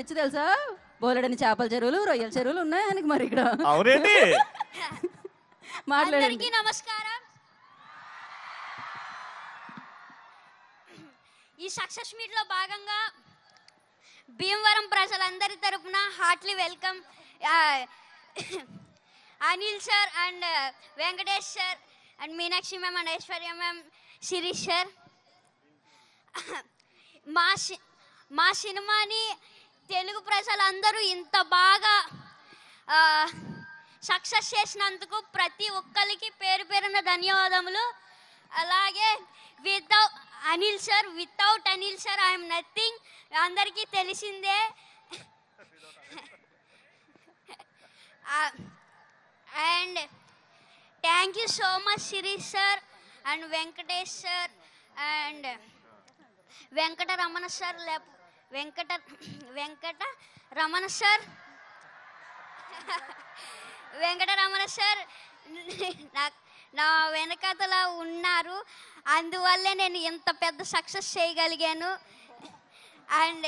Rich తెలుసా? బోలెడని చేపల చెరువులు, రొయ్యల చెరువులు ఉన్నాయి ఆయనకి. మరి ఇక్కడ అవునండి. అందరికీ నమస్కారం. ఈ సక్సెస్ మీట్ లో భాగంగా భీమవరం ప్రజలందరి తరపున heartly welcome Anil sir and Venkatesh sir and Meenakshi ma'am and Aishwarya ma'am, Shirish sir. మా సినిమాని తెలుగు ప్రజలందరూ ఇంత బాగా సక్సెస్ చేసినందుకు ప్రతి ఒక్కరికి పేరు పేరున ధన్యవాదములు. అలాగే Anil sir, without Anil sir I'm nothing, అందరికీ తెలిసిందే. And thank you so much Shirish sir and Venkatesh sir and Venkataramana sir. Venkataramana sir నా వెనకతల ఉన్నారు, అందువల్లే నేను ఇంత పెద్ద సక్సెస్ చేయగలిగాను. అండ్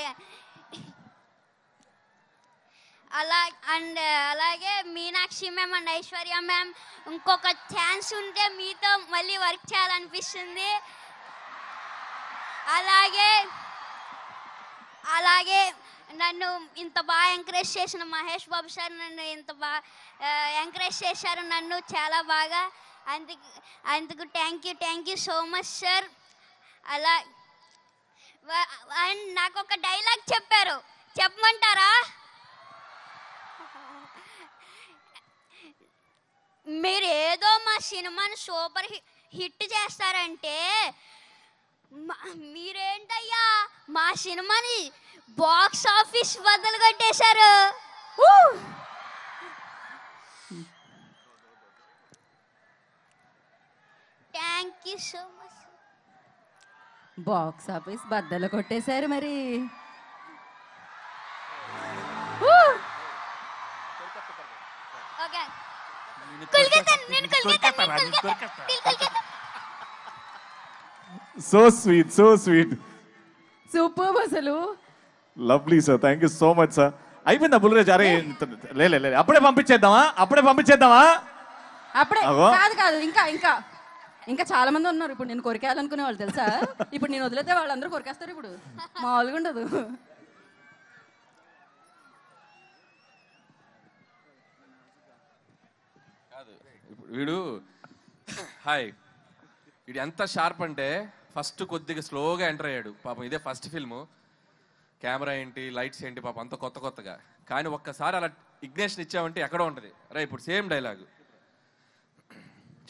అలాగే Meenakshi ma'am and Aishwarya ma'am, ఇంకొక ఛాన్స్ ఉంటే మీతో మళ్ళీ వర్క్ చేయాలనిపిస్తుంది. అలాగే నన్ను ఇంత బాగా ఎంకరేజ్ చేసిన మహేష్ బాబు సార్ నన్ను ఇంత బాగా ఎంకరేజ్ చేశారు, నన్ను చాలా బాగా. అందుకు thank you so much sir. And నాకు ఒక డైలాగ్ చెప్పారు, చెప్పమంటారా? మీరు ఏదో మా సినిమాని సూపర్ హిట్ చేస్తారంటే మీరేంటయ్యా మా సినిమాని బాక్స్ ఆఫీస్ బద్దలు కొట్టేశారు. Thank you so much. Box office బద్దలు కొట్టేశారు మరి. Okay, so sweet. సూపర్ అసలు. Lovely sir, thank you so much sir. అయిపోయిందా బుల్రాజ్? అరే లే అప్పుడే పంపించేద్దామా? అప్పుడే కాదు, ఇంకా చాలా మంది ఉన్నారు. ఇప్పుడు నేను కొరికేయాలనుకునే వాళ్ళు తెలుసా? ఇప్పుడు నేను వదిలేతే వాళ్ళందరూ కొరికేస్తారు. ఇప్పుడు మామూలుగా ఉండదు. వీడు ఎంత షార్ప్ అంటే ఫస్ట్ కొద్దిగా స్లోగా ఎంటర్ అయ్యాడు పాపం. ఇదే ఫస్ట్ ఫిల్ము, కెమెరా ఏంటి, లైట్స్ ఏంటి, పాపం అంత కొత్తగా. కానీ ఒక్కసారి అలా ఇగ్నేషన్ ఇచ్చామంటే ఎక్కడో ఉంటుంది. రా ఇప్పుడు సేమ్ డైలాగు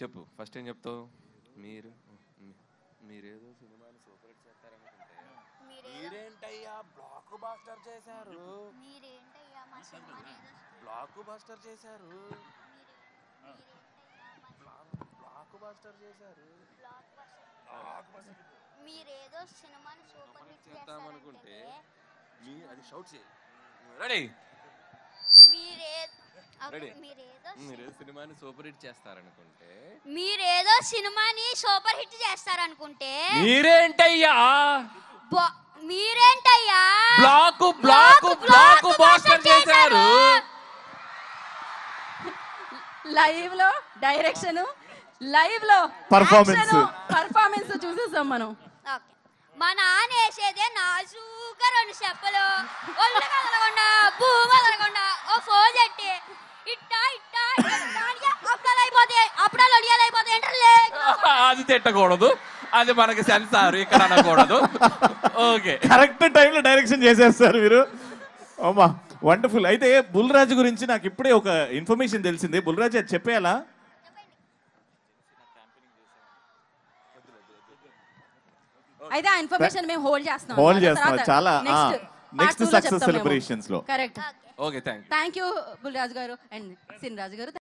చెప్పు. ఫస్ట్ ఏం చెప్తావు? మీరేదో సినిమాని సూపర్ హిట్ చేస్తారనుకుంటే మీరేంటయ్యా బ్లాక్ బాస్టర్ చేశారు. మీరేదో సినిమాని సూపర్ హిట్ చేస్తారనుకుంటే అది షౌట్ చేయి. రెడీ? మీరేదో సినిమాని సూపర్ హిట్ చేస్తారనుకుంటే మీరేంటయ్యా బ్లాక్ బాస్టర్ చేశారు. లైవ్ లో డైరెక్షన్, లైవ్ లో పర్ఫార్మెన్స్ చూసేసాం మనం. మా నాన్న వేసేదే నాజూగా 2 చెప్పలు, ఒళ్ళు కదలకుండా భూమి కదలకుండా ఓ ఫోన్ చెట్టి అప్పుడాలు ఒడియాలైపోతాయి. అది తిట్టకూడదు, అది మనకి సెన్సార్, ఇక్కడ అనకూడదు. ఓకే, కరెక్ట్ టైంలో డైరెక్షన్ చేసేస్తారు మీరు. అమ్మా వండర్ఫుల్. అయితే బుల్రాజు గురించి నాకు ఇప్పుడే ఒక ఇన్ఫర్మేషన్ తెలిసింది. బుల్రాజు అది చెప్పేయాలా? అయితే ఆ ఇన్ఫర్మేషన్ మేము హోల్డ్ చేస్తాం. చాలా నెక్స్ట్ సక్సెస్ సెలబ్రేషన్స్ లో. Correct. Okay, thank you Bulraju గారు అండ్ సిన్ రాజు గారు.